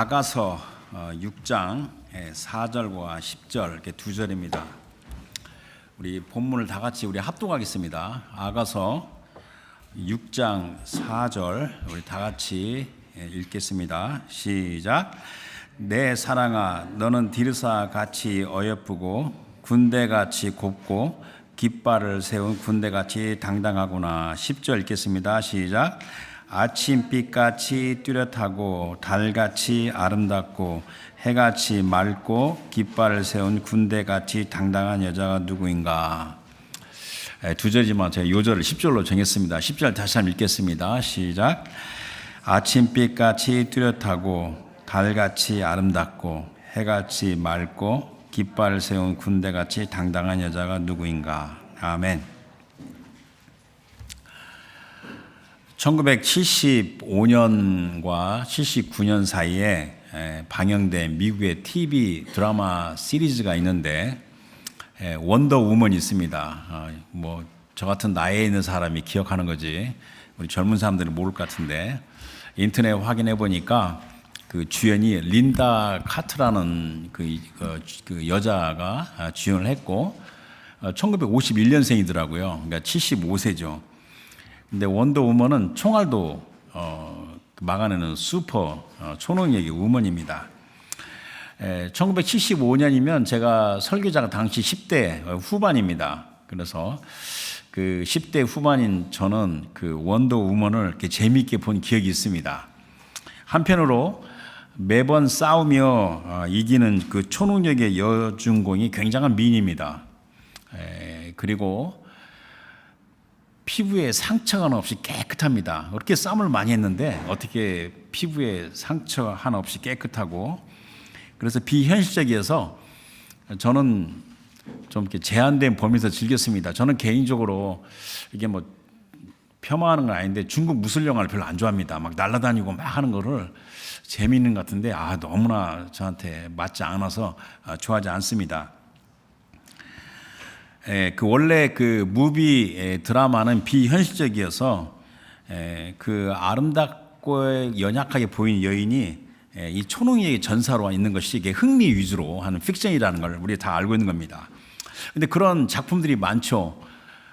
아가서 6장 4절과 10절 이렇게 두 절입니다. 우리 본문을 다 같이 우리 합독하겠습니다. 아가서 6장 4절 우리 다 같이 읽겠습니다. 시작. 내 사랑아, 너는 디르사 같이 어여쁘고 군대같이 곱고 깃발을 세운 군대같이 당당하구나. 10절 읽겠습니다. 시작. 아침빛같이 뚜렷하고 달같이 아름답고 해같이 맑고 깃발을 세운 군대같이 당당한 여자가 누구인가. 두 절이지만 제가 요절을 10절로 정했습니다. 10절 다시 한번 읽겠습니다. 시작. 아침빛같이 뚜렷하고 달같이 아름답고 해같이 맑고 깃발을 세운 군대같이 당당한 여자가 누구인가. 아멘. 1975년과 79년 사이에 방영된 미국의 TV 드라마 시리즈가 있는데 원더우먼이 있습니다. 뭐 저 같은 나이에 있는 사람이 기억하는 거지 우리 젊은 사람들은 모를 것 같은데 인터넷 확인해 보니까 그 주연이 린다 카트라는 그 여자가 주연을 했고 1951년생이더라고요. 그러니까 75세죠. 근데 원더우먼은 총알도 막아내는 슈퍼 초능력의 우먼입니다. 1975년이면 제가 설교자가 당시 10대 후반입니다. 그래서 그 10대 후반인 저는 그 원더우먼을 이렇게 재미있게 본 기억이 있습니다. 한편으로 매번 싸우며 이기는 그 초능력의 여주인공이 굉장한 미인입니다. 그리고 피부에 상처가 하나 없이 깨끗합니다. 그렇게 싸움을 많이 했는데 어떻게 피부에 상처 하나 없이 깨끗하고, 그래서 비현실적이어서 저는 좀 이렇게 제한된 범위에서 즐겼습니다. 저는 개인적으로 이게 뭐 폄하하는 건 아닌데 중국 무술 영화를 별로 안 좋아합니다. 막 날아다니고 막 하는 거를 재미있는 것 같은데 너무나 저한테 맞지 않아서 좋아하지 않습니다. 그 원래 그 무비 드라마는 비현실적이어서 그 아름답고 연약하게 보이는 여인이 이 초능력의 전사로 있는 것이 이게 흥미 위주로 하는 픽션이라는 걸 우리 다 알고 있는 겁니다. 근데 그런 작품들이 많죠.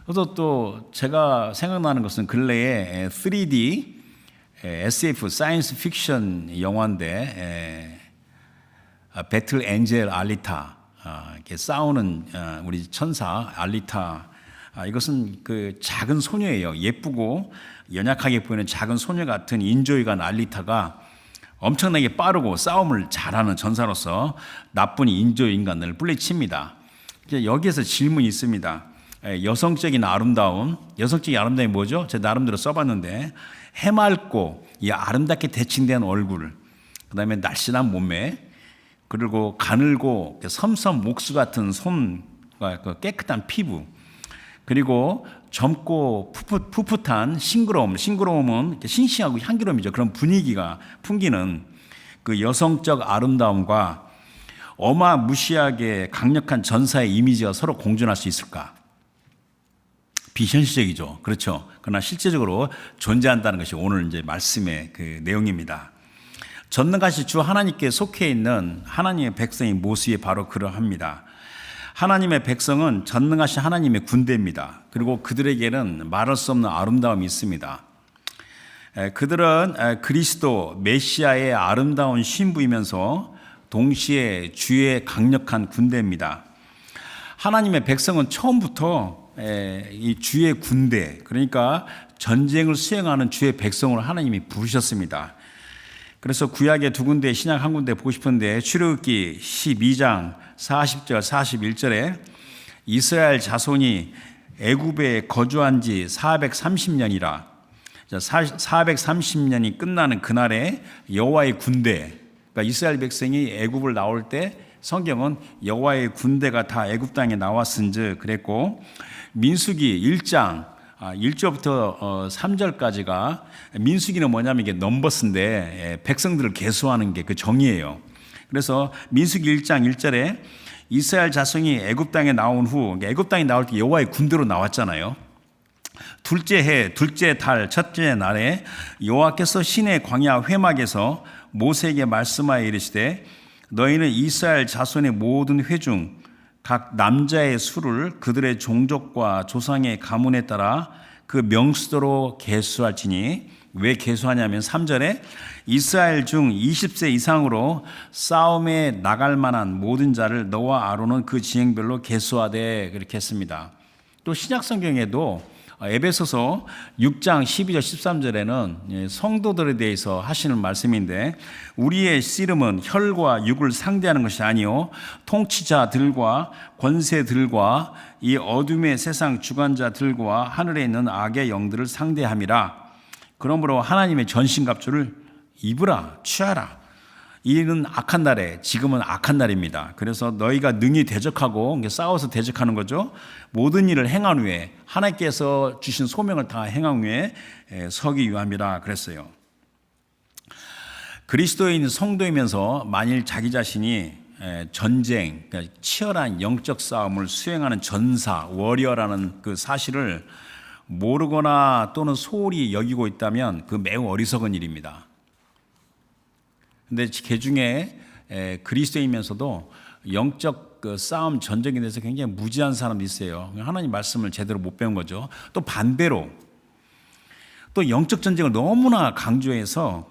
그래서 또 제가 생각나는 것은 근래에 3D SF 사이언스 픽션 영화인데 배틀 엔젤 알리타, 이렇게 싸우는 우리 천사 알리타, 이것은 그 작은 소녀예요. 예쁘고 연약하게 보이는 작은 소녀 같은 인조이간 알리타가 엄청나게 빠르고 싸움을 잘하는 전사로서 나쁜 인조인간을 뿌리칩니다. 여기에서 질문이 있습니다. 여성적인 아름다움이 뭐죠? 제가 나름대로 써봤는데 해맑고 이 아름답게 대칭된 얼굴, 그 다음에 날씬한 몸매, 그리고 가늘고 섬섬 목수 같은 손과 깨끗한 피부, 그리고 젊고 풋풋한 싱그러움은 싱싱하고 향기로움이죠. 그런 분위기가 풍기는 그 여성적 아름다움과 어마무시하게 강력한 전사의 이미지가 서로 공존할 수 있을까? 비현실적이죠. 그렇죠. 그러나 실제적으로 존재한다는 것이 오늘 이제 말씀의 그 내용입니다. 전능하신 주 하나님께 속해 있는 하나님의 백성의 모습이 바로 그러합니다. 하나님의 백성은 전능하신 하나님의 군대입니다. 그리고 그들에게는 말할 수 없는 아름다움이 있습니다. 그들은 그리스도 메시아의 아름다운 신부이면서 동시에 주의 강력한 군대입니다. 하나님의 백성은 처음부터 이 주의 군대, 그러니까 전쟁을 수행하는 주의 백성을 하나님이 부르셨습니다. 그래서 구약의 두 군데, 신약 한 군데 보고 싶은데 출애굽기 12장 40절 41절에 이스라엘 자손이 애굽에 거주한 지 430년이라 430년이 끝나는 그날에 여호와의 군대, 그러니까 이스라엘 백성이 애굽을 나올 때 성경은 여호와의 군대가 다 애굽 땅에 나왔은즉 그랬고, 민수기 1장 1절부터 3절까지가 민수기는 뭐냐면 이게 넘버스인데 백성들을 계수하는 게 그 정의예요. 그래서 민수기 1장 1절에 이스라엘 자손이 애굽 땅에 나온 후, 애굽 땅에 나올 때 여호와의 군대로 나왔잖아요. 둘째 해 둘째 달 첫째 날에 여호와께서 시내 광야 회막에서 모세에게 말씀하여 이르시되 너희는 이스라엘 자손의 모든 회중 각 남자의 수를 그들의 종족과 조상의 가문에 따라 그 명수대로 계수할지니. 왜 계수하냐면 3절에 이스라엘 중 20세 이상으로 싸움에 나갈 만한 모든 자를 너와 아론은 그 지행별로 계수하되 그렇게 했습니다. 또 신약성경에도 에베소서 6장 12절 13절에는 성도들에 대해서 하시는 말씀인데 우리의 씨름은 혈과 육을 상대하는 것이 아니요 통치자들과 권세들과 이 어둠의 세상 주관자들과 하늘에 있는 악의 영들을 상대함이라. 그러므로 하나님의 전신갑주를 입으라 취하라. 이는 악한 날에 지금은 악한 날입니다. 그래서 너희가 능히 대적하고 싸워서 대적하는 거죠. 모든 일을 행한 후에 하나님께서 주신 소명을 다 행한 후에 서기 위함이라 그랬어요. 그리스도인 성도이면서 만일 자기 자신이 전쟁, 그러니까 치열한 영적 싸움을 수행하는 전사, 워리어라는 그 사실을 모르거나 또는 소홀히 여기고 있다면 그 매우 어리석은 일입니다. 근데 그 중에 그리스도이면서도 영적 그 싸움 전쟁에 대해서 굉장히 무지한 사람도 있어요. 하나님 말씀을 제대로 못 배운 거죠. 또 반대로 또 영적 전쟁을 너무나 강조해서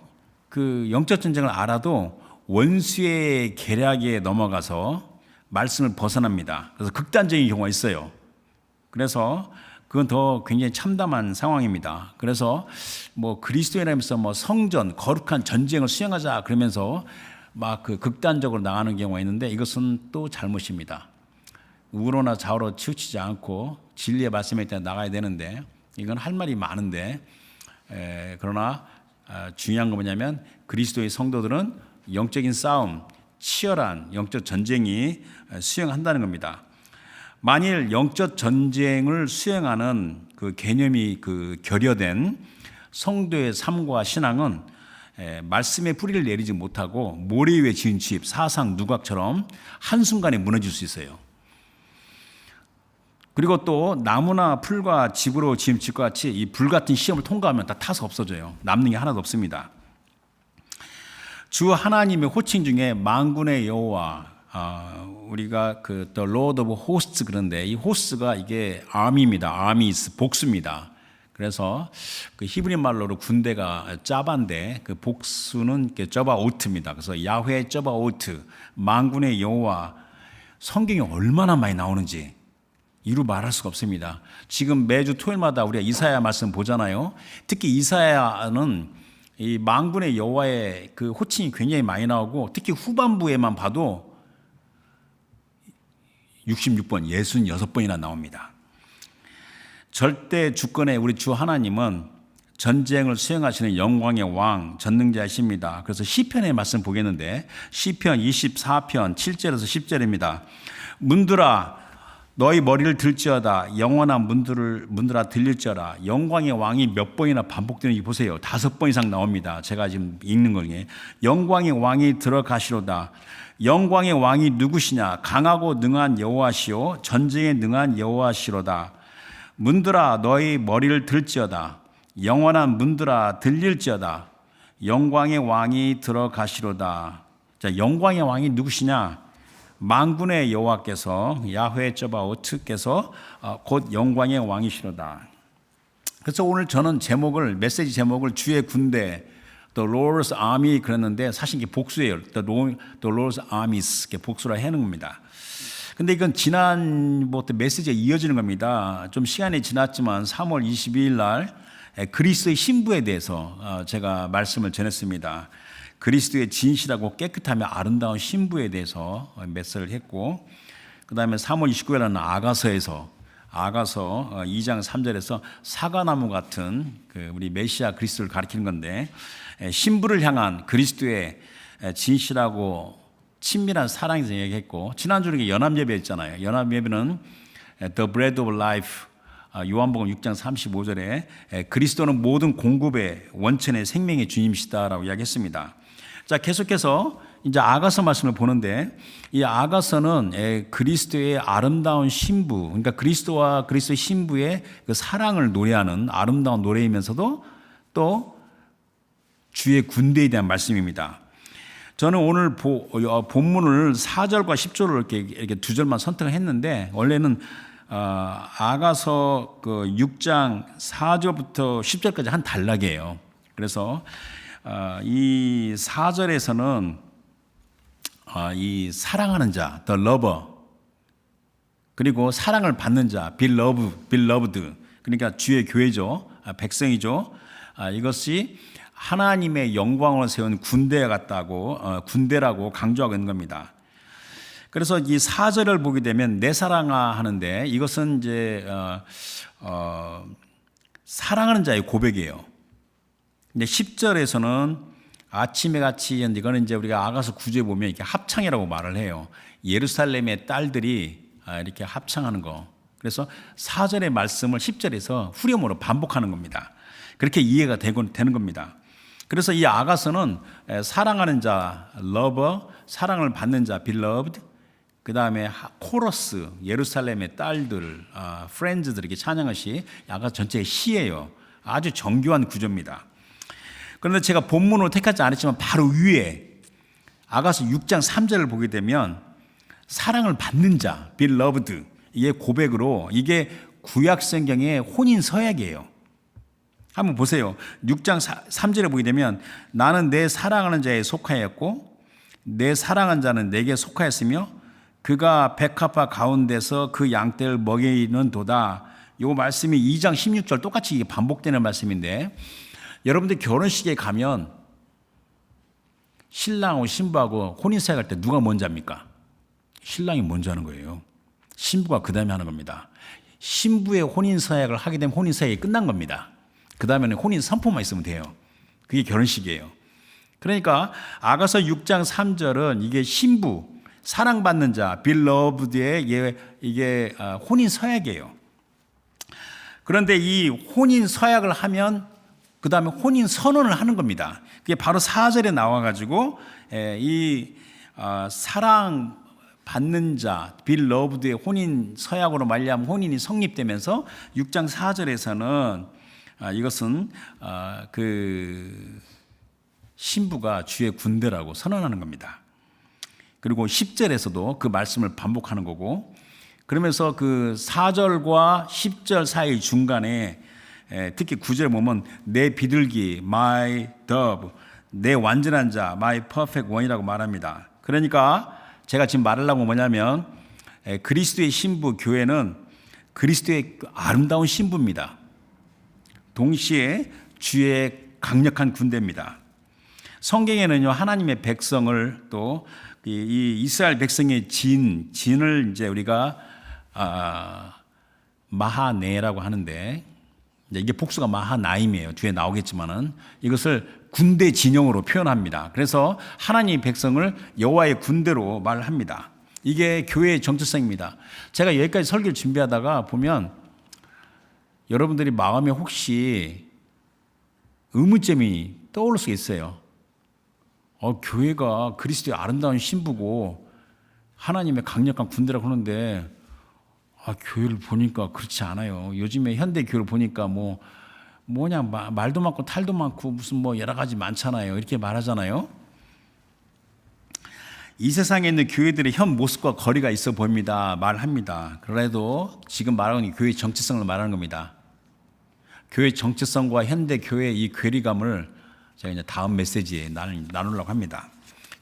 그 영적 전쟁을 알아도 원수의 계략에 넘어가서 말씀을 벗어납니다. 그래서 극단적인 경우가 있어요. 그래서 그건 더 굉장히 참담한 상황입니다. 그래서 뭐 그리스도인이라면서 뭐 성전, 거룩한 전쟁을 수행하자 그러면서 막 그 극단적으로 나가는 경우가 있는데 이것은 또 잘못입니다. 우로나 좌우로 치우치지 않고 진리의 말씀에 따라 나가야 되는데 이건 할 말이 많은데 그러나 중요한 건 뭐냐면 그리스도의 성도들은 영적인 싸움, 치열한 영적 전쟁이 수행한다는 겁니다. 만일 영적 전쟁을 수행하는 그 개념이 그 결여된 성도의 삶과 신앙은 말씀의 뿌리를 내리지 못하고 모래 위에 지은 집, 사상 누각처럼 한순간에 무너질 수 있어요. 그리고 또 나무나 풀과 집으로 지은 집과 같이 이 불같은 시험을 통과하면 다 타서 없어져요. 남는 게 하나도 없습니다. 주 하나님의 호칭 중에 만군의 여호와, 우리가 그 The Lord of Hosts 그런데 이 호스가 이게 army입니다. armies 복수입니다. 그래서 그 히브리 말로로 군대가 짜반데 그 복수는 저바오트입니다. 그래서 야훼 저바오트, 만군의 여호와, 성경에 얼마나 많이 나오는지 이루 말할 수가 없습니다. 지금 매주 토요일마다 우리가 이사야 말씀 보잖아요. 특히 이사야는 이 만군의 여호와의 그 호칭이 굉장히 많이 나오고 특히 후반부에만 봐도 66번, 66번이나 나옵니다. 절대 주권의 우리 주 하나님은 전쟁을 수행하시는 영광의 왕, 전능자이십니다. 그래서 시편의 말씀 보겠는데 시편 24편 7절에서 10절입니다. 문들아 너희 머리를 들지어다. 영원한 문들아 들릴지어다. 영광의 왕이 몇 번이나 반복되는지 보세요. 5번 이상 나옵니다. 제가 지금 읽는 거에 영광의 왕이 들어가시로다. 영광의 왕이 누구시냐? 강하고 능한 여호와시요 전쟁에 능한 여호와시로다. 문들아 너희 머리를 들지어다. 영원한 문들아 들릴지어다. 영광의 왕이 들어가시로다. 자, 영광의 왕이 누구시냐? 만군의 여호와께서 야훼 저바오트께서 곧 영광의 왕이시로다. 그래서 오늘 저는 메시지 제목을 주의 군대 The Lord's Army 그랬는데 사실 이게 복수예요. The Lord's Armies 복수라 하는 겁니다. 근데 이건 지난부터 메시지가 이어지는 겁니다. 좀 시간이 지났지만 3월 22일 날 그리스도의 신부에 대해서 제가 말씀을 전했습니다. 그리스도의 진실하고 깨끗하며 아름다운 신부에 대해서 메시지를 했고 그 다음에 3월 29일 날은 아가서 2장 3절에서 사과나무 같은 그 우리 메시아 그리스도를 가리키는 건데 신부를 향한 그리스도의 진실하고 친밀한 사랑에서 얘기했고 지난주에 연합예배 했잖아요. 연합예배는 The Bread of Life 요한복음 6장 35절에 그리스도는 모든 공급의 원천의 생명의 주님이시다라고 이야기했습니다. 자, 계속해서 이제 아가서 말씀을 보는데 이 아가서는 그리스도의 아름다운 신부, 그러니까 그리스도와 그리스도의 신부의 그 사랑을 노래하는 아름다운 노래이면서도 또 주의 군대에 대한 말씀입니다. 저는 오늘 본문을 4절과 10절을 이렇게 두 절만 선택을 했는데, 원래는 아가서 그 6장 4절부터 10절까지 한 단락이에요. 그래서 이 4절에서는 이 사랑하는 자, the lover, 그리고 사랑을 받는 자, beloved, 그러니까 주의 교회죠, 백성이죠. 이것이 하나님의 영광을 세운 군대 같다고, 군대라고 강조하고 있는 겁니다. 그래서 이 4절을 보게 되면 내 사랑아 하는데, 이것은 이제 사랑하는 자의 고백이에요. 근데 10절에서는 아침에 같이, 이거는 이제 우리가 아가서 9절에 보면 이렇게 합창이라고 말을 해요. 예루살렘의 딸들이 이렇게 합창하는 거. 그래서 4절의 말씀을 10절에서 후렴으로 반복하는 겁니다. 그렇게 이해가 되는 겁니다. 그래서 이 아가서는 사랑하는 자, lover, 사랑을 받는 자, beloved, 그 다음에 코러스, 예루살렘의 딸들, friends들에게 찬양하시, 아가서 전체의 시예요. 아주 정교한 구조입니다. 그런데 제가 본문으로 택하지 않았지만 바로 위에 아가서 6장 3절을 보게 되면 사랑을 받는 자, beloved, 이게 고백으로, 이게 구약 성경의 혼인 서약이에요. 한번 보세요. 6장 3절에 보게 되면 나는 내 사랑하는 자에 속하였고 내 사랑하는 자는 내게 속하였으며 그가 백합화 가운데서 그 양떼를 먹이는 도다. 이 말씀이 2장 16절 똑같이 반복되는 말씀인데, 여러분들 결혼식에 가면 신랑하고 신부하고 혼인서약 할 때 누가 먼저 합니까? 신랑이 먼저 하는 거예요. 신부가 그 다음에 하는 겁니다. 신부의 혼인서약을 하게 되면 혼인서약이 끝난 겁니다. 그 다음에는 혼인 선포만 있으면 돼요. 그게 결혼식이에요. 그러니까 아가서 6장 3절은 이게 신부, 사랑받는 자, beloved의 이게 혼인 서약이에요. 그런데 이 혼인 서약을 하면 그 다음에 혼인 선언을 하는 겁니다. 그게 바로 4절에 나와가지고 이 사랑 받는 자, beloved의 혼인 서약으로 말미암아 혼인이 성립되면서 6장 4절에서는 이것은 그 신부가 주의 군대라고 선언하는 겁니다. 그리고 10절에서도 그 말씀을 반복하는 거고, 그러면서 그 4절과 10절 사이 중간에 특히 9절에 보면 내 비둘기, my dove, 내 완전한 자, my perfect one이라고 말합니다. 그러니까 제가 지금 말하려고 뭐냐면 그리스도의 신부 교회는 그리스도의 아름다운 신부입니다. 동시에 주의 강력한 군대입니다. 성경에는요, 하나님의 백성을 또 이 이스라엘 백성의 진을 이제 우리가 마하네라고 하는데, 이게 복수가 마하나임이에요. 뒤에 나오겠지만은 이것을 군대 진영으로 표현합니다. 그래서 하나님의 백성을 여호와의 군대로 말합니다. 이게 교회의 정체성입니다. 제가 여기까지 설교를 준비하다가 보면 여러분들이 마음에 혹시 의문점이 떠오를 수 있어요. 교회가 그리스도의 아름다운 신부고 하나님의 강력한 군대라고 하는데 교회를 보니까 그렇지 않아요. 요즘에 현대 교회를 보니까 뭐냐 말도 많고 탈도 많고 무슨 여러 가지 많잖아요. 이렇게 말하잖아요. 이 세상에 있는 교회들의 현 모습과 거리가 있어 보입니다. 말합니다. 그래도 지금 말하는 교회의 정체성을 말하는 겁니다. 교회의 정체성과 현대 교회의 이 괴리감을 제가 이제 다음 메시지에 나누려고 합니다.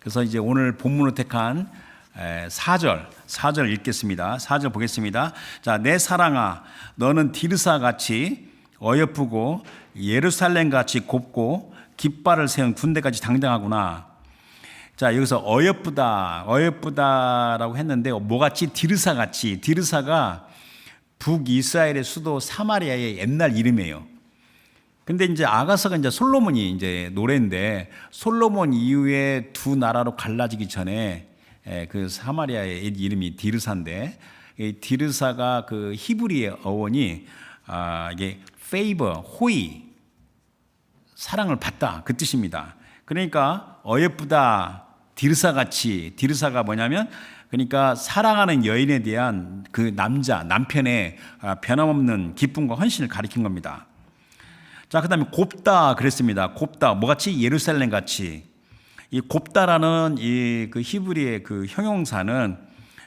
그래서 이제 오늘 본문으로 택한 4절 읽겠습니다. 4절 보겠습니다. 자, 내 사랑아, 너는 디르사 같이 어여쁘고 예루살렘 같이 곱고 깃발을 세운 군대같이 당당하구나. 자, 여기서 어여쁘다라고 했는데 뭐같이? 디르사같이. 디르사가 북이스라엘의 수도 사마리아의 옛날 이름이에요. 근데 이제 아가서가 이제 솔로몬이 이제 노래인데, 솔로몬 이후에 두 나라로 갈라지기 전에 그 사마리아의 이름이 디르사인데, 이 디르사가 그 히브리의 어원이 이게 favor, 호의, 사랑을 받다 그 뜻입니다. 그러니까 어여쁘다, 디르사같이. 디르사가 뭐냐면 그러니까 사랑하는 여인에 대한 그 남편의 변함없는 기쁨과 헌신을 가리킨 겁니다. 자, 그 다음에 곱다 그랬습니다. 곱다, 뭐같이? 예루살렘 같이. 이 곱다라는 이 그 히브리의 그 형용사는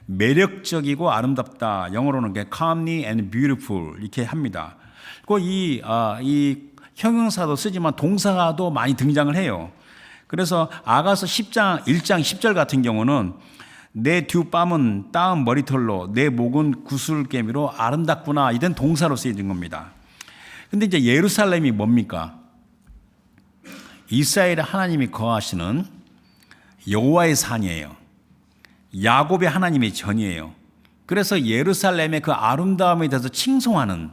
매력적이고 아름답다. 영어로는 calmly and beautiful 이렇게 합니다. 그리고 이 형용사도 쓰지만 동사도 많이 등장을 해요. 그래서 아가서 10장 1장 10절 같은 경우는 내 두 뺨은 따은 머리털로 내 목은 구슬개미로 아름답구나. 이런 동사로 쓰여진 겁니다. 근데 이제 예루살렘이 뭡니까? 이스라엘의 하나님이 거하시는 여호와의 산이에요. 야곱의 하나님의 전이에요. 그래서 예루살렘의 그 아름다움에 대해서 칭송하는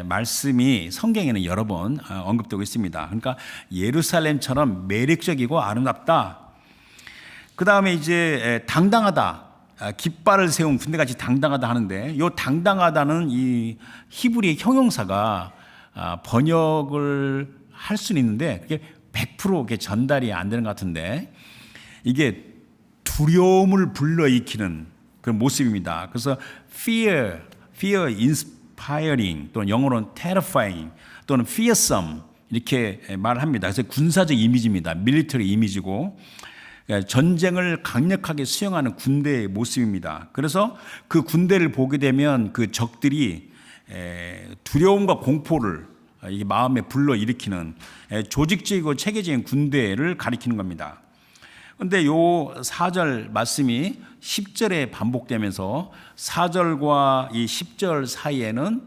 말씀이 성경에는 여러 번 언급되고 있습니다. 그러니까 예루살렘처럼 매력적이고 아름답다. 그 다음에 이제 당당하다, 깃발을 세운 군대같이 당당하다 하는데, 이 당당하다는 이 히브리의 형용사가 번역을 할 수는 있는데 그게 100% 전달이 안 되는 것 같은데, 이게 두려움을 불러일으키는 그런 모습입니다. 그래서 fear inspiring, 또는 영어로는 terrifying, 또는 fearsome 이렇게 말을 합니다. 그래서 군사적 이미지입니다. 밀리터리 이미지고 전쟁을 강력하게 수행하는 군대의 모습입니다. 그래서 그 군대를 보게 되면 그 적들이 두려움과 공포를 이게 마음에 불러일으키는 조직적이고 체계적인 군대를 가리키는 겁니다. 그런데 요 4절 말씀이 10절에 반복되면서 4절과 이 10절 사이에는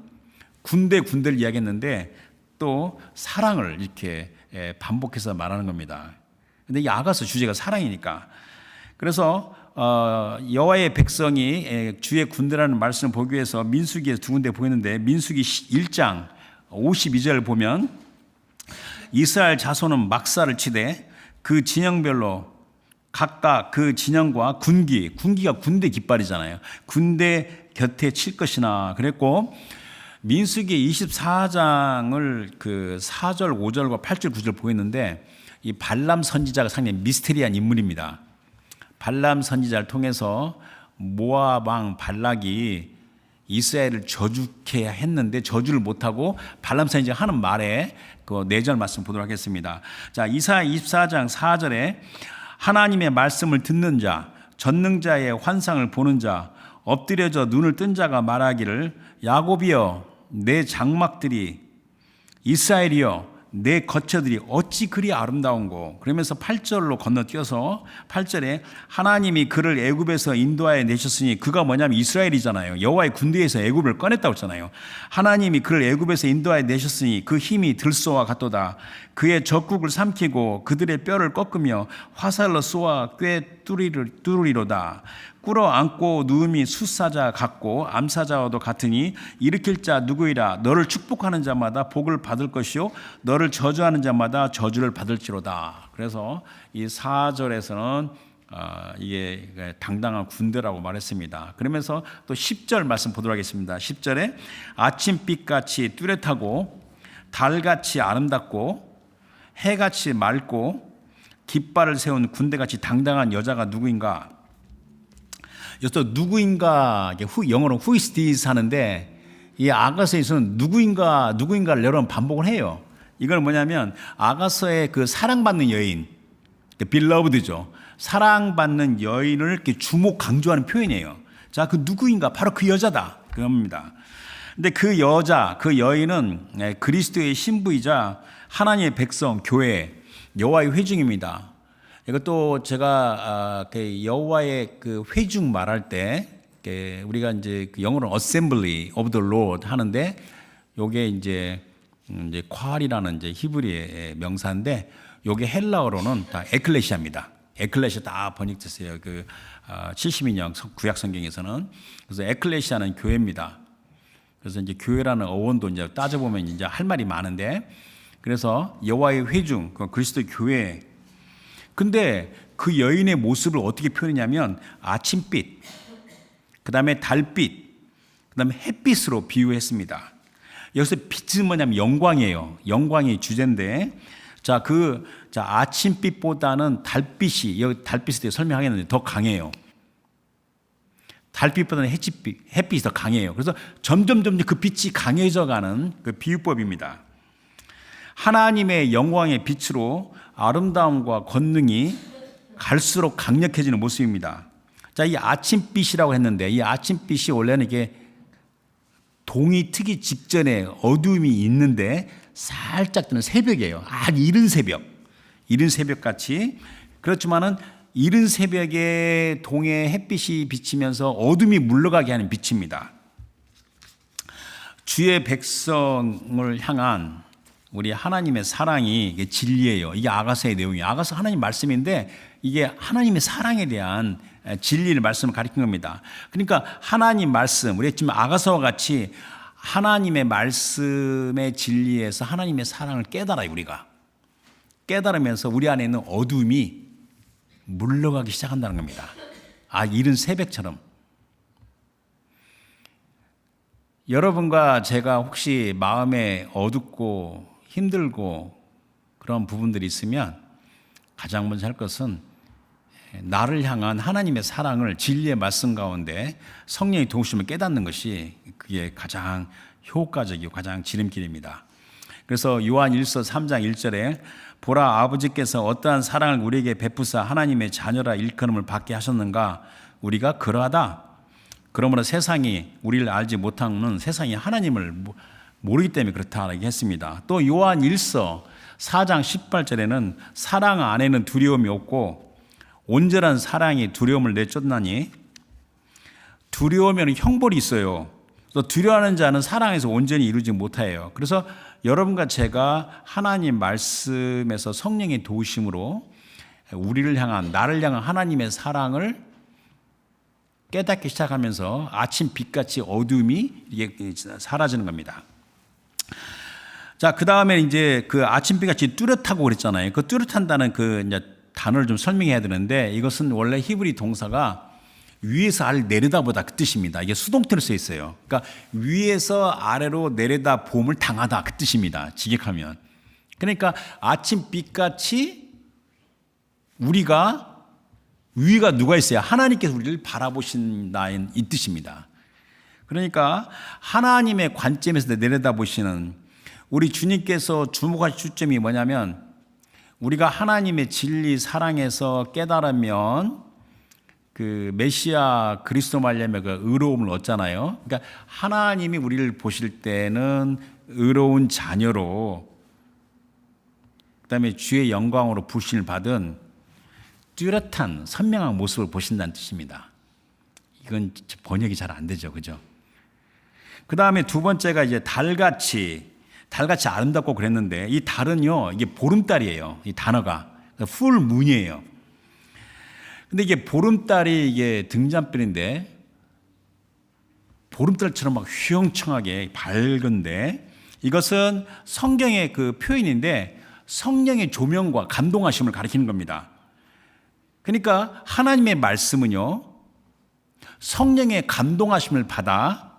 군대를 이야기했는데 또 사랑을 이렇게 반복해서 말하는 겁니다. 근데 이 아가서 주제가 사랑이니까. 그래서 여호와의 백성이 주의 군대라는 말씀을 보기 위해서 민수기에서 두 군데 보이는데, 민수기 1장 52절 보면 이스라엘 자손은 막사를 치되 그 진영별로 각각 그 진영과 군기가 군대 깃발이잖아요. 군대 곁에 칠 것이나 그랬고, 민수기 24장을 그 4절 5절과 8절 9절 보였는데, 이 발람 선지자가 상당히 미스테리한 인물입니다. 발람 선지자를 통해서 모압 왕 발락이 이스라엘을 저주케 했는데 저주를 못하고 발람 선지자가 하는 말에 그 4절 말씀 보도록 하겠습니다. 자, 이사야 24장 4절에 하나님의 말씀을 듣는 자, 전능자의 환상을 보는 자, 엎드려져 눈을 뜬 자가 말하기를 야곱이여 내 장막들이, 이스라엘이여 내 거처들이 어찌 그리 아름다운고. 그러면서 8절로 건너뛰어서 8절에 하나님이 그를 애굽에서 인도하여 내셨으니, 그가 뭐냐면 이스라엘이잖아요. 여호와의 군대에서 애굽을 꺼냈다고 했잖아요. 하나님이 그를 애굽에서 인도하여 내셨으니 그 힘이 들소와 같도다. 그의 적국을 삼키고 그들의 뼈를 꺾으며 화살로 쏘아 꽤 뚫으리로다. 꿇어 앉고 누움이 숫사자 같고 암사자와도 같으니 일으킬 자 누구이라. 너를 축복하는 자마다 복을 받을 것이요 너를 저주하는 자마다 저주를 받을지로다. 그래서 이 4절에서는 이게 당당한 군대라고 말했습니다. 그러면서 또 10절 말씀 보도록 하겠습니다. 10절에 아침빛같이 뚜렷하고 달같이 아름답고 해같이 맑고 깃발을 세운 군대같이 당당한 여자가 누구인가. 여기서 누구인가, 영어로 who is this 하는데, 이 아가서에서는 누구인가를 여러 번 반복을 해요. 이건 뭐냐면 아가서의 그 사랑받는 여인, beloved죠. 사랑받는 여인을 이렇게 주목 강조하는 표현이에요. 자, 그 누구인가, 바로 그 여자다, 그겁니다. 근데 그 여인은 그리스도의 신부이자 하나님의 백성, 교회, 여호와의 회중입니다. 이것도 제가 여호와의 그 회중 말할 때 우리가 이제 영어로 Assembly of the Lord 하는데, 요게 이제 콰리라는 이제 히브리의 명사인데, 요게 헬라어로는 다 에클레시아입니다. 에클레시아 다 번역됐어요. 그 72년 구약 성경에서는. 그래서 에클레시아는 교회입니다. 그래서 이제 교회라는 어원도 이제 따져보면 이제 할 말이 많은데, 그래서 여호와의 회중, 그리스도 교회. 근데 그 여인의 모습을 어떻게 표현했냐면 아침빛, 그 다음에 달빛, 그 다음에 햇빛으로 비유했습니다. 여기서 빛은 뭐냐면 영광이에요. 영광이 주제인데, 자, 아침빛보다는 달빛이, 여기 달빛에 대해 설명하겠는데 더 강해요. 달빛보다는 햇빛이 더 강해요. 그래서 점점 그 빛이 강해져 가는 그 비유법입니다. 하나님의 영광의 빛으로 아름다움과 권능이 갈수록 강력해지는 모습입니다. 자, 이 아침빛이라고 했는데 이 아침빛이 원래는 이게 동이 트기 직전에 어두움이 있는데 살짝 뜨는 새벽이에요. 아주 이른 새벽 같이. 그렇지만은 이른 새벽에 동의 햇빛이 비치면서 어둠이 물러가게 하는 빛입니다. 주의 백성을 향한 우리 하나님의 사랑이 이게 진리예요. 이게 아가서의 내용이에요. 아가서 하나님 말씀인데 이게 하나님의 사랑에 대한 진리를 말씀을 가리킨 겁니다. 그러니까 하나님 말씀, 우리 지금 아가서와 같이 하나님의 말씀의 진리에서 하나님의 사랑을 깨달아요. 우리가 깨달으면서 우리 안에 있는 어둠이 물러가기 시작한다는 겁니다. 이른 새벽처럼. 여러분과 제가 혹시 마음에 어둡고 힘들고 그런 부분들이 있으면 가장 먼저 할 것은 나를 향한 하나님의 사랑을 진리의 말씀 가운데 성령의 도우심을 깨닫는 것이 그게 가장 효과적이고 가장 지름길입니다. 그래서 요한 1서 3장 1절에 보라 아버지께서 어떠한 사랑을 우리에게 베푸사 하나님의 자녀라 일컬음을 받게 하셨는가 우리가 그러하다. 그러므로 세상이 우리를 알지 못하는 세상이 하나님을 모르기 때문에 그렇다라고 했습니다. 또 요한 1서 4장 18절에는 사랑 안에는 두려움이 없고 온전한 사랑이 두려움을 내쫓나니 두려우면 형벌이 있어요. 또 두려워하는 자는 사랑에서 온전히 이루지 못해요. 그래서 여러분과 제가 하나님 말씀에서 성령의 도우심으로 우리를 향한 나를 향한 하나님의 사랑을 깨닫기 시작하면서 아침 빛같이 어둠이 이게 사라지는 겁니다. 자, 그 다음에 이제 그 아침빛같이 뚜렷하고 그랬잖아요. 그 뚜렷한다는 그 이제 단어를 좀 설명해야 되는데 이것은 원래 히브리 동사가 위에서 아래로 내려다보다 그 뜻입니다. 이게 수동태로 써 있어요. 그러니까 위에서 아래로 내려다 봄을 당하다 그 뜻입니다. 직역하면. 그러니까 아침빛같이 우리가 위가 누가 있어야 하나님께서 우리를 바라보신다는 이 뜻입니다. 그러니까 하나님의 관점에서 내려다보시는 우리 주님께서 주목하실 초점이 뭐냐면 우리가 하나님의 진리 사랑에서 깨달으면 그 메시아 그리스도 말미암아 그 의로움을 얻잖아요. 그러니까 하나님이 우리를 보실 때는 의로운 자녀로 그다음에 주의 영광으로 부르심을 받은 뚜렷한 선명한 모습을 보신다는 뜻입니다. 이건 번역이 잘 안 되죠, 그죠? 그 다음에 두 번째가 이제 달같이 아름답고 그랬는데 이 달은요 이게 보름달이에요. 이 단어가 풀 문이에요. 근데 이게 보름달이 이게 등잔별인데 보름달처럼 막 휘영청하게 밝은데 이것은 성경의 그 표현인데 성령의 조명과 감동하심을 가리키는 겁니다. 그러니까 하나님의 말씀은요 성령의 감동하심을 받아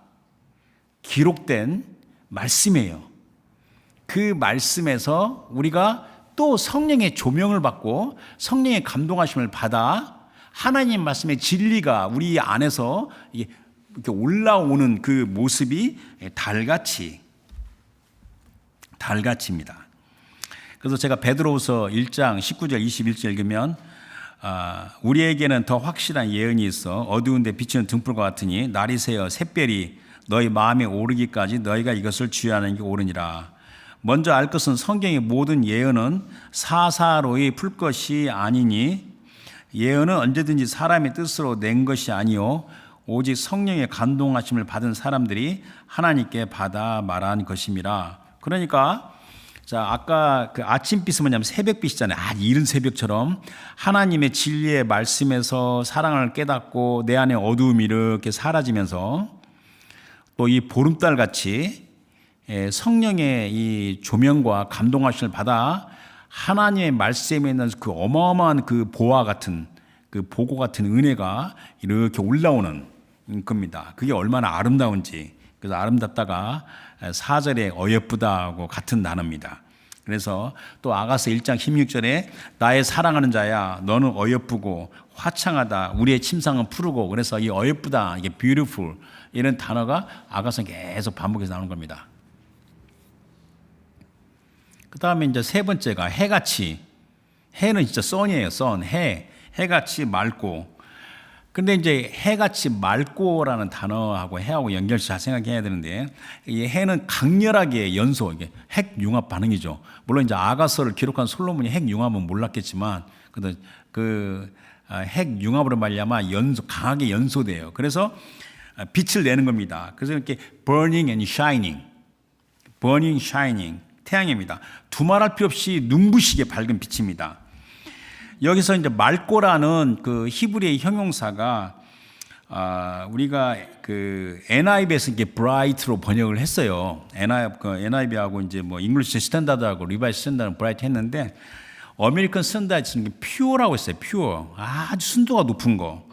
기록된 말씀이에요. 그 말씀에서 우리가 또 성령의 조명을 받고 성령의 감동하심을 받아 하나님 말씀의 진리가 우리 안에서 이렇게 올라오는 그 모습이 달같이입니다. 그래서 제가 베드로후서 1장 19절 21절 읽으면 우리에게는 더 확실한 예언이 있어 어두운 데 비치는 등불과 같으니 날이 새어 샛별이 너희 마음에 오르기까지 너희가 이것을 주의하는 게 옳으니라. 먼저 알 것은 성경의 모든 예언은 사사로이 풀 것이 아니니 예언은 언제든지 사람의 뜻으로 낸 것이 아니요 오직 성령의 감동하심을 받은 사람들이 하나님께 받아 말한 것임이라. 그러니까 자, 아까 그 아침빛은 뭐냐면 새벽빛이잖아요. 이른 새벽처럼 하나님의 진리의 말씀에서 사랑을 깨닫고 내 안에 어두움이 이렇게 사라지면서 또 이 보름달 같이 성령의 이 조명과 감동하심을 받아 하나님의 말씀에 있는 그 어마어마한 그 보화 같은 그 보고 같은 은혜가 이렇게 올라오는 겁니다. 그게 얼마나 아름다운지. 그래서 아름답다가 4절에 어여쁘다하고 같은 단어입니다. 그래서 또 아가서 1장 16절에 나의 사랑하는 자야 너는 어여쁘고 화창하다 우리의 침상은 푸르고 그래서 이 어여쁘다 이게 beautiful 이런 단어가 아가서 계속 반복해서 나오는 겁니다. 그 다음에 이제 세 번째가 해같이 해는 진짜 선이에요. 선 해 해같이 맑고. 근데 이제 해같이 맑고라는 단어하고 해하고 연결해서 잘 생각해야 되는데, 이 해는 강렬하게 연소, 이게 핵융합 반응이죠. 물론 이제 아가서를 기록한 솔로몬이 핵융합은 몰랐겠지만, 그 핵융합으로 말미암아 강하게 연소돼요. 그래서 빛을 내는 겁니다. 그래서 이렇게 burning and shining, burning, shining, 태양입니다. 두말할 필요 없이 눈부시게 밝은 빛입니다. 여기서 이제 맑고라는 그 히브리의 형용사가 우리가 그 NIV에서 이게 bright로 번역을 했어요. NIV하고 이제 뭐 잉글리시 스탠다드하고 리바이스 스탠다드는 bright 했는데 어메리칸 스탠다드는 pure라고 했어요. pure, 아주 순도가 높은 거.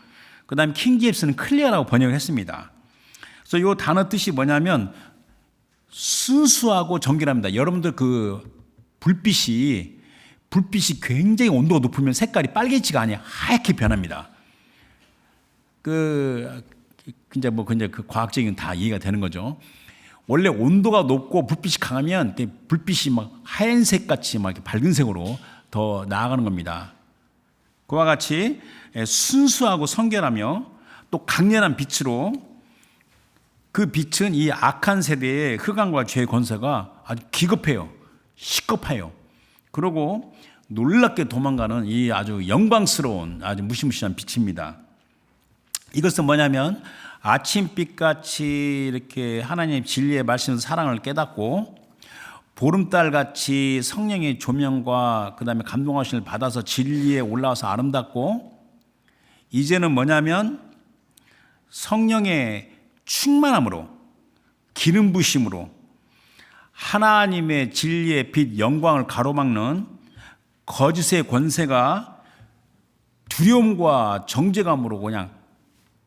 그다음에 킹 제임스는 클리어라고 번역을 했습니다. 그래서 이 단어 뜻이 뭐냐면 순수하고 정결합니다. 여러분들 그 불빛이 굉장히 온도가 높으면 색깔이 빨개지가 아니라 하얗게 변합니다. 이제 그 과학적인 다 이해가 되는 거죠. 원래 온도가 높고 불빛이 강하면 불빛이 막 하얀색 같이 막 밝은 색으로 더 나아가는 겁니다. 그와 같이 순수하고 성결하며 또 강렬한 빛으로, 그 빛은 이 악한 세대의 흑암과 죄의 권세가 아주 기겁해요. 시급해요. 그리고 놀랍게 도망가는 이 아주 영광스러운 아주 무시무시한 빛입니다. 이것은 뭐냐면 아침빛같이 이렇게 하나님의 진리의 말씀 사랑을 깨닫고 보름달같이 성령의 조명과 그 다음에 감동하심을 받아서 진리에 올라와서 아름답고, 이제는 뭐냐면 성령의 충만함으로, 기름 부심으로 하나님의 진리의 빛 영광을 가로막는 거짓의 권세가 두려움과 정죄감으로 그냥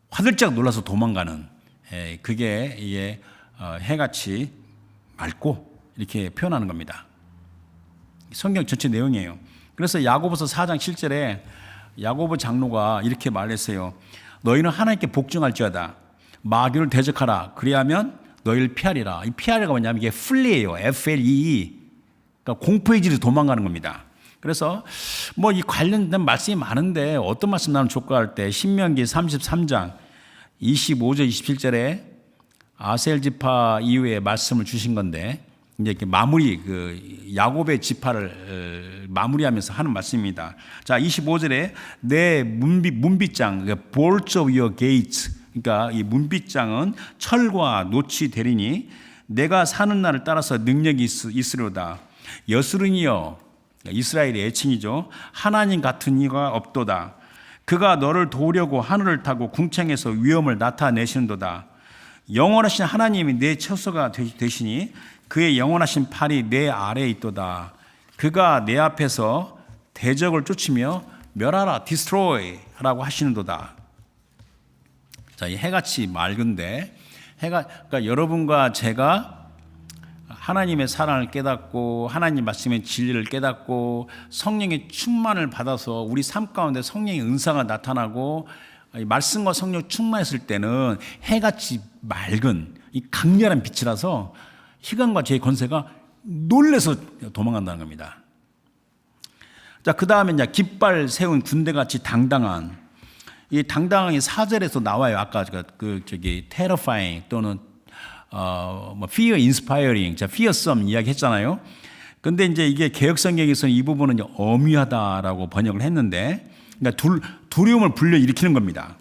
화들짝 놀라서 도망가는, 그게 이게 해같이 맑고 이렇게 표현하는 겁니다. 성경 전체 내용이에요. 그래서 야고보서 4장 7절에 야고보 장로가 이렇게 말했어요. 너희는 하나님께 복종할지어다. 마귀를 대적하라. 그리하면 너희를 피하리라. 이 피하리가 뭐냐면 이게 flee예요. FLEE. 그러니까 공포의 질에서 도망가는 겁니다. 그래서 뭐 이 관련된 말씀이 많은데 어떤 말씀 나는 족구할 때 신명기 33장 25절 27절에 아셀 지파 이후에 말씀을 주신 건데, 이제 이렇게 마무리, 그 야곱의 지파를 마무리하면서 하는 말씀입니다. 자, 25절에 내 문빗장, bolts of your gates, 그러니까 이 문빗장은 철과 노치 되리니 내가 사는 날을 따라서 능력이 있으리로다. 여스른이여, 이스라엘의 애칭이죠. 하나님 같은 이가 없도다. 그가 너를 도우려고 하늘을 타고 궁창에서 위엄을 나타내시는도다. 영원하신 하나님이 내 처소가 되시니 그의 영원하신 팔이 내 아래에 있도다. 그가 내 앞에서 대적을 쫓으며 멸하라, destroy 라고 하시는도다. 자, 이 해같이 맑은데, 그러니까 여러분과 제가 하나님의 사랑을 깨닫고 하나님 말씀의 진리를 깨닫고 성령의 충만을 받아서 우리 삶 가운데 성령의 은사가 나타나고 말씀과 성령 충만했을 때는 해같이 맑은 이 강렬한 빛이라서 희망과 죄의 권세가 놀래서 도망간다는 겁니다. 자, 그 다음에 이제 깃발 세운 군대같이 당당한, 이 당당함이 4절에서 나와요. 아까 terrifying 또는 fear inspiring, fearsome 이야기 했잖아요. 근데 이제 이게 개혁성경에서는 이 부분은 엄위하다라고 번역을 했는데, 그러니까 두려움을 불러일으키는 겁니다.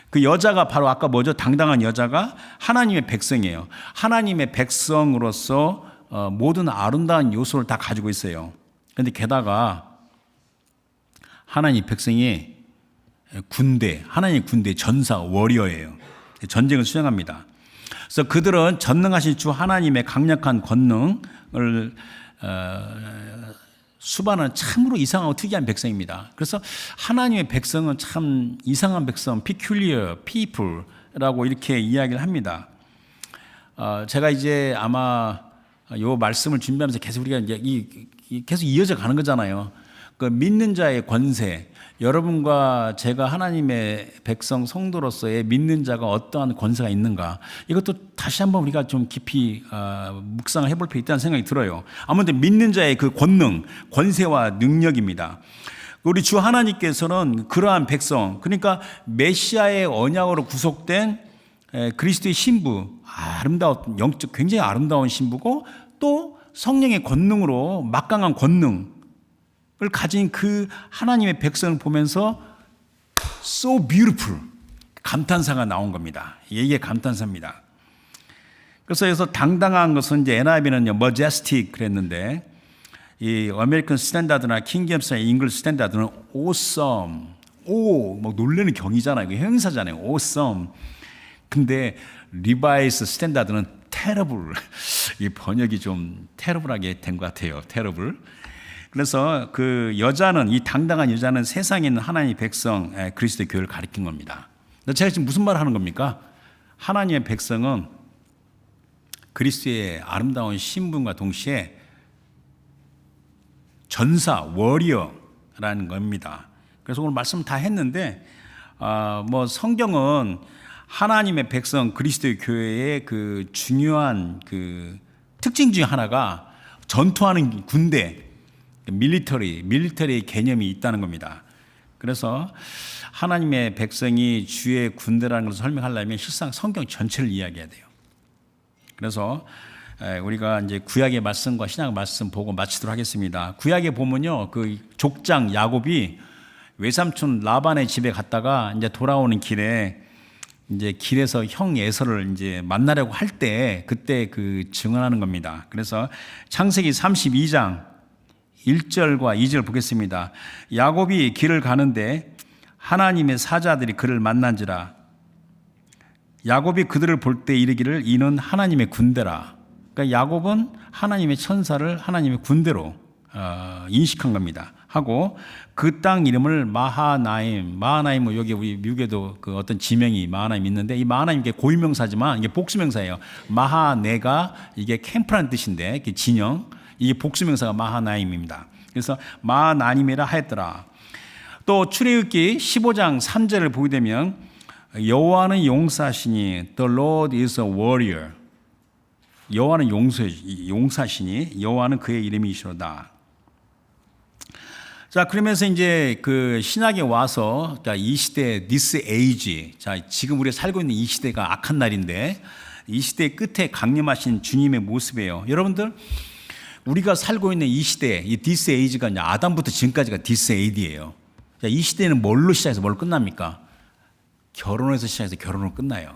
그 여자가 바로 아까 뭐죠? 당당한 여자가 하나님의 백성이에요. 하나님의 백성으로서 모든 아름다운 요소를 다 가지고 있어요. 그런데 게다가 하나님 백성이 하나님의 군대, 전사, 워리어예요. 전쟁을 수행합니다. 그래서 그들은 전능하신 주 하나님의 강력한 권능을 수반하는 참으로 이상하고 특이한 백성입니다. 그래서 하나님의 백성은 참 이상한 백성, peculiar people라고 이렇게 이야기를 합니다. 제가 이제 아마 이 말씀을 준비하면서 계속 우리가 이제 계속 이어져 가는 거잖아요. 그 믿는 자의 권세, 여러분과 제가 하나님의 백성 성도로서의 믿는 자가 어떠한 권세가 있는가, 이것도 다시 한번 우리가 좀 깊이 묵상을 해볼 필요 있다는 생각이 들어요. 아무튼 믿는 자의 그 권능, 권세와 능력입니다. 우리 주 하나님께서는 그러한 백성, 그러니까 메시아의 언약으로 구속된 그리스도의 신부, 영적 굉장히 아름다운 신부고, 또 성령의 권능으로 막강한 권능을 가진 그 하나님의 백성을 보면서 so beautiful, 감탄사가 나온 겁니다. 이게 감탄사입니다. 그래서 여기서 당당한 것은 이제 NIV는 majestic 그랬는데, 이 아메리칸 스탠다드나 킹제임스나 잉글리시 스탠다드는 awesome, 막 놀라는 경이잖아요. 이거 형용사잖아요. awesome. 근데 리바이스 스탠다드는 terrible. 이 번역이 좀 terrible하게 된 것 같아요. terrible. 그래서 그 여자는, 이 당당한 여자는 세상에 있는 하나님의 백성, 그리스도의 교회를 가리킨 겁니다. 제가 지금 무슨 말을 하는 겁니까? 하나님의 백성은 그리스도의 아름다운 신분과 동시에 전사, 워리어라는 겁니다. 그래서 오늘 말씀 다 했는데, 성경은 하나님의 백성 그리스도의 교회의 그 중요한 그 특징 중에 하나가 전투하는 군대, 밀리터리 개념이 있다는 겁니다. 그래서 하나님의 백성이 주의 군대라는 것을 설명하려면 실상 성경 전체를 이야기해야 돼요. 그래서 우리가 이제 구약의 말씀과 신약의 말씀 보고 마치도록 하겠습니다. 구약에 보면요, 그 족장 야곱이 외삼촌 라반의 집에 갔다가 이제 돌아오는 길에 이제 길에서 형 에서를 이제 만나려고 할 때 그때 그 증언하는 겁니다. 그래서 창세기 32장 1절과 2절 보겠습니다. 야곱이 길을 가는데 하나님의 사자들이 그를 만난지라. 야곱이 그들을 볼 때 이르기를 이는 하나님의 군대라. 그러니까 야곱은 하나님의 천사를 하나님의 군대로 인식한 겁니다. 하고 그 땅 이름을 마하나임은 여기 우리 미국에도 그 어떤 지명이 마하나임 있는데, 이 마하나임 이게 고유명사지만 이게 복수명사예요. 마하네가 이게 캠프라는 뜻인데, 이게 진영, 이게 복수명사가 마하나임입니다. 그래서 마하나임이라 하였더라. 또 출애굽기 15장 3절을 보게 되면 여호와는 용사시니 The Lord is a warrior. 여호와는 용사시니 여호와는 그의 이름이시로다. 자, 그러면서 이제 그 신약에 와서, 이 시대, this age, 자, 지금 우리가 살고 있는 이 시대가 악한 날인데, 이 시대의 끝에 강림하신 주님의 모습이에요. 여러분들, 우리가 살고 있는 이 시대, 이 this age가 이제 아담부터 지금까지가 this age예요. 자, 이 시대는 뭘로 시작해서 뭘로 끝납니까? 결혼에서 시작해서 결혼으로 끝나요.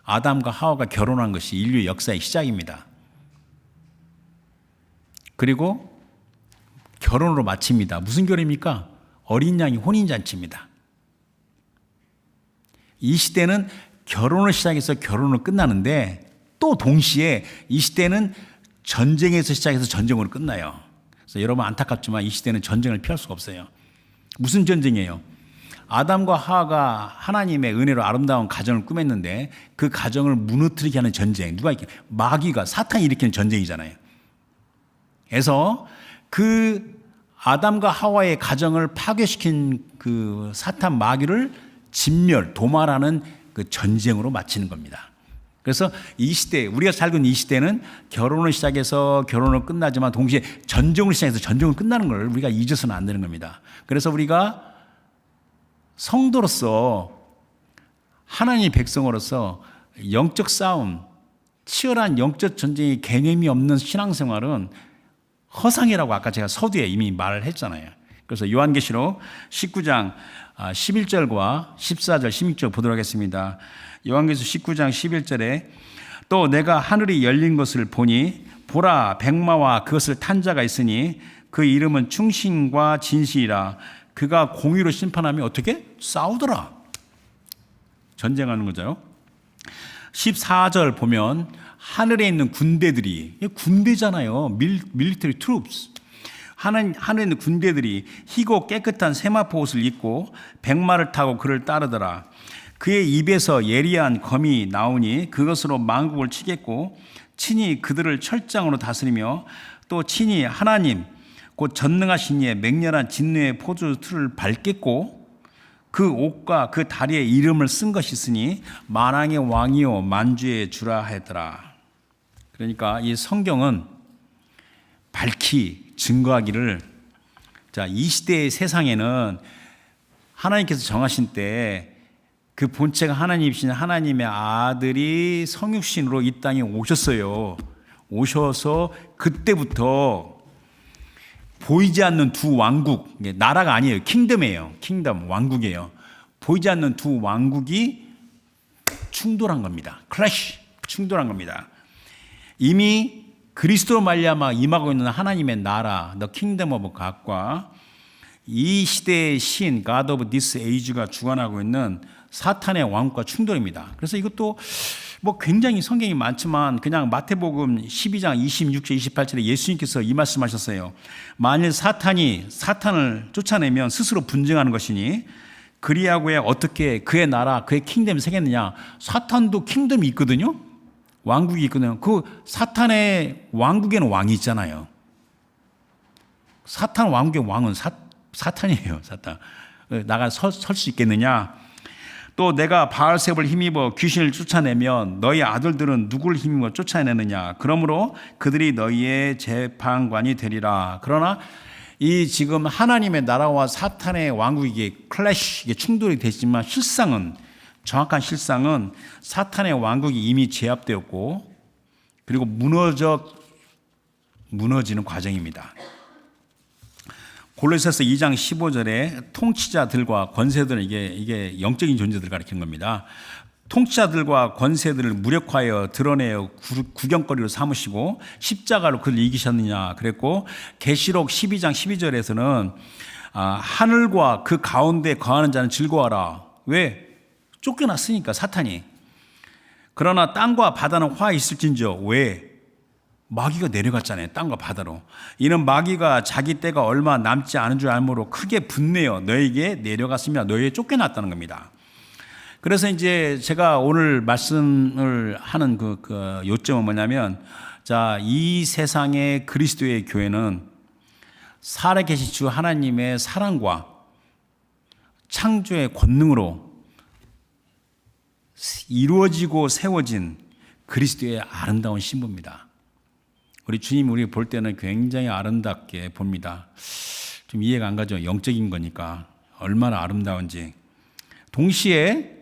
아담과 하와가 결혼한 것이 인류의 역사의 시작입니다. 그리고 결혼으로 마칩니다. 무슨 결혼입니까? 어린 양이 혼인잔치입니다. 이 시대는 결혼을 시작해서 결혼으로 끝나는데, 또 동시에 이 시대는 전쟁에서 시작해서 전쟁으로 끝나요. 그래서 여러분 안타깝지만 이 시대는 전쟁을 피할 수가 없어요. 무슨 전쟁이에요? 아담과 하와가 하나님의 은혜로 아름다운 가정을 꾸몄는데 그 가정을 무너뜨리게 하는 전쟁. 누가 이렇게 마귀가, 사탄이 일으키는 전쟁이잖아요. 그래서 그 아담과 하와의 가정을 파괴시킨 그 사탄 마귀를 진멸, 도말하는 그 전쟁으로 마치는 겁니다. 그래서 이 시대, 우리가 살고 있는 이 시대는 결혼을 시작해서 결혼을 끝나지만 동시에 전쟁을 시작해서 전쟁을 끝나는 걸 우리가 잊어서는 안 되는 겁니다. 그래서 우리가 성도로서, 하나님의 백성으로서 영적 싸움, 치열한 영적 전쟁의 개념이 없는 신앙생활은 허상이라고 아까 제가 서두에 이미 말을 했잖아요. 그래서 요한계시록 19장 11절과 14절, 16절 보도록 하겠습니다. 요한계시록 19장 11절에 또 내가 하늘이 열린 것을 보니 보라 백마와 그것을 탄 자가 있으니 그 이름은 충신과 진실이라. 그가 공의로 심판하며 어떻게? 싸우더라. 전쟁하는 거죠. 14절 보면 하늘에 있는 군대들이, 군대잖아요. 밀리터리 트룹스. 하늘에 있는 군대들이 희고 깨끗한 세마포 옷을 입고 백마를 타고 그를 따르더라. 그의 입에서 예리한 검이 나오니 그것으로 만국을 치겠고 친히 그들을 철장으로 다스리며 또 친히 하나님 곧 전능하신 이의 맹렬한 진노의 포도 틀을 밟겠고 그 옷과 그 다리에 이름을 쓴 것이 있으니 만왕의 왕이요 만주의 주라 하더라. 그러니까 이 성경은 밝히 증거하기를 자, 이 시대의 세상에는 하나님께서 정하신 때 그 본체가 하나님이신 하나님의 아들이 성육신으로 이 땅에 오셨어요. 오셔서 그때부터 보이지 않는 두 왕국, 나라가 아니에요. 킹덤이에요. 킹덤, 왕국이에요. 보이지 않는 두 왕국이 충돌한 겁니다. 클래시, 충돌한 겁니다. 이미 그리스도로 말미암아 임하고 있는 하나님의 나라, The Kingdom of God과 이 시대의 신, God of this age가 주관하고 있는 사탄의 왕국과 충돌입니다. 그래서 이것도 뭐 굉장히 성경이 많지만 그냥 마태복음 12장 26절 28절에 예수님께서 이 말씀하셨어요. 만일 사탄이 사탄을 쫓아내면 스스로 분쟁하는 것이니 그리하고에 어떻게 그의 나라 그의 킹덤이 세겠느냐. 사탄도 킹덤이 있거든요. 왕국이 있거든요. 그 사탄의 왕국에는 왕이 있잖아요. 사탄 왕국의 왕은 사탄이에요. 사탄. 나가 설 수 있겠느냐. 또 내가 바알세불 힘입어 귀신을 쫓아내면 너희 아들들은 누구를 힘입어 쫓아내느냐. 그러므로 그들이 너희의 재판관이 되리라. 그러나 이 지금 하나님의 나라와 사탄의 왕국이 이게 클래시, 이게 충돌이 되지만 실상은, 정확한 실상은 사탄의 왕국이 이미 제압되었고 그리고 무너지는 과정입니다. 골로새서 2장 15절에 통치자들과 권세들은 이게 영적인 존재들을 가리키는 겁니다. 통치자들과 권세들을 무력화하여 드러내어 구경거리로 삼으시고 십자가로 그를 이기셨느냐 그랬고, 계시록 12장 12절에서는 하늘과 그 가운데 거하는 자는 즐거워하라. 왜? 쫓겨났으니까 사탄이. 그러나 땅과 바다는 화 있을진저. 왜? 마귀가 내려갔잖아요. 땅과 바다로. 이는 마귀가 자기 때가 얼마 남지 않은 줄 알므로 크게 분내어 너에게 내려갔으며 너에게 쫓겨났다는 겁니다. 그래서 이제 제가 오늘 말씀을 하는 그 요점은 뭐냐면, 자, 이 세상의 그리스도의 교회는 살아계신 주 하나님의 사랑과 창조의 권능으로 이루어지고 세워진 그리스도의 아름다운 신부입니다. 우리 주님 우리 볼 때는 굉장히 아름답게 봅니다. 좀 이해가 안 가죠. 영적인 거니까 얼마나 아름다운지. 동시에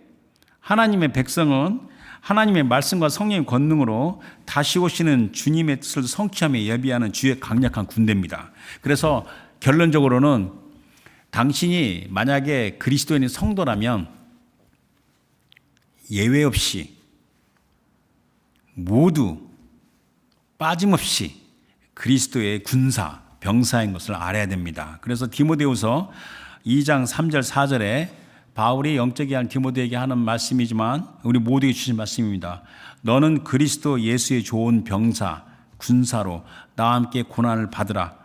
하나님의 백성은 하나님의 말씀과 성령의 권능으로 다시 오시는 주님의 뜻을 성취하며 예비하는 주의 강력한 군대입니다. 그래서 결론적으로는 당신이 만약에 그리스도인의 성도라면 예외 없이 모두 빠짐없이 그리스도의 군사, 병사인 것을 알아야 됩니다. 그래서 디모데후서 2장 3절 4절에 바울이 영적이 한 디모데에게 하는 말씀이지만 우리 모두에게 주신 말씀입니다. 너는 그리스도 예수의 좋은 병사, 군사로 나와 함께 고난을 받으라.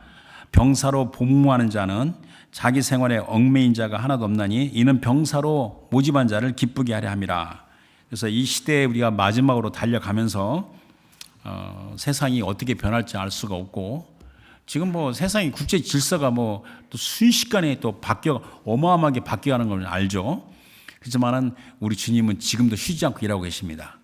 병사로 복무하는 자는 자기 생활에 얽매인 자가 하나도 없나니 이는 병사로 모집한 자를 기쁘게 하려 함이라. 그래서 이 시대에 우리가 마지막으로 달려가면서 세상이 어떻게 변할지 알 수가 없고, 지금 뭐 세상의 국제 질서가 뭐 또 순식간에 또 어마어마하게 바뀌어가는 걸 알죠. 그렇지만은 우리 주님은 지금도 쉬지 않고 일하고 계십니다.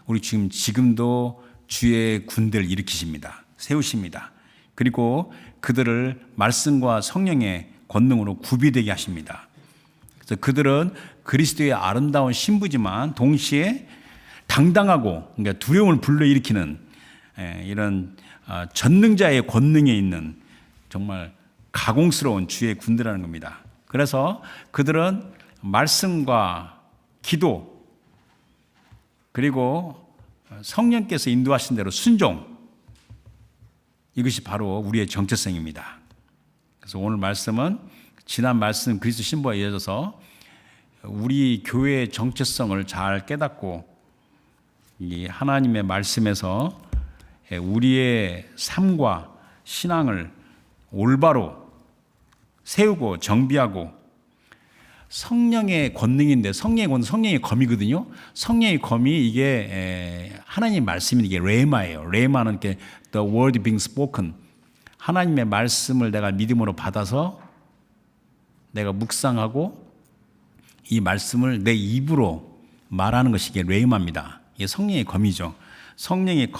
우리 주님 지금도 주의 군대를 일으키십니다. 세우십니다. 그리고 그들을 말씀과 성령의 권능으로 구비되게 하십니다. 그래서 그들은 그리스도의 아름다운 신부지만 동시에 당당하고, 그러니까 두려움을 불러일으키는 이런 전능자의 권능에 있는 정말 가공스러운 주의 군대라는 겁니다. 그래서 그들은 말씀과 기도 그리고 성령께서 인도하신 대로 순종, 이것이 바로 우리의 정체성입니다. 그래서 오늘 말씀은 지난 말씀 그리스도 신부와 이어져서 우리 교회의 정체성을 잘 깨닫고 이 하나님의 말씀에서 우리의 삶과 신앙을 올바로 세우고 정비하고, 성령의 권능인데 성령의 검이거든요. 성령의 검이 이게 하나님의 말씀이 이게 레마예요. 레마는 이렇게 the word being spoken, 하나님의 말씀을 내가 믿음으로 받아서 내가 묵상하고 이 말씀을 내 입으로 말하는 것이 이게 레마입니다. 이게 성령의 검이죠. 성령의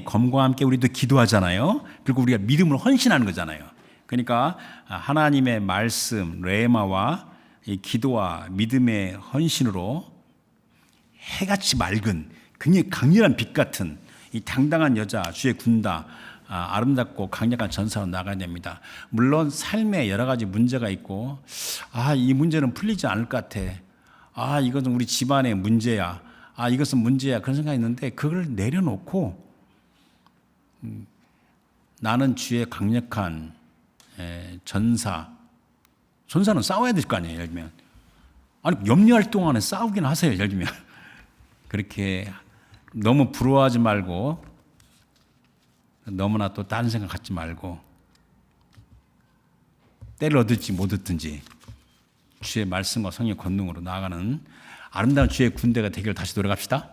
검과 함께 우리도 기도하잖아요. 그리고 우리가 믿음으로 헌신하는 거잖아요. 그러니까 하나님의 말씀 레마와 이 기도와 믿음의 헌신으로 해같이 맑은 굉장히 강렬한 빛 같은 이 당당한 여자 주의 군다, 아름답고 강력한 전사로 나가야 됩니다. 물론 삶에 여러 가지 문제가 있고 이 문제는 풀리지 않을 것 같아. 이것은 우리 집안의 문제야. 이것은 문제야. 그런 생각이 있는데 그걸 내려놓고 나는 주의 강력한 전사는 싸워야 될 거 아니에요. 예를 들면 염려할 동안에 싸우긴 하세요. 예를 들면 그렇게 너무 부러워하지 말고 너무나 또 다른 생각 갖지 말고 때를 얻을지 못 얻든지 주의 말씀과 성령 권능으로 나아가는 아름다운 주의 군대가 되기를 다시 노력합시다.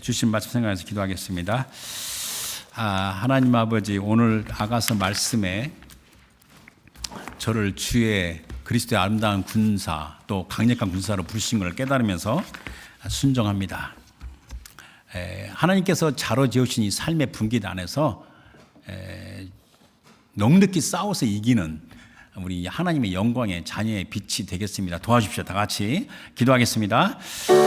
주신 말씀 생각해서 기도하겠습니다. 하나님 아버지, 오늘 아가서 말씀에 저를 주의 그리스도의 아름다운 군사 또 강력한 군사로 부르신 것을 깨달으면서 순종합니다. 하나님께서 자로지으신 이 삶의 분기 안에서 넉넉히 싸워서 이기는 우리 하나님의 영광의 자녀의 빛이 되겠습니다. 도와주십시오. 다 같이 기도하겠습니다.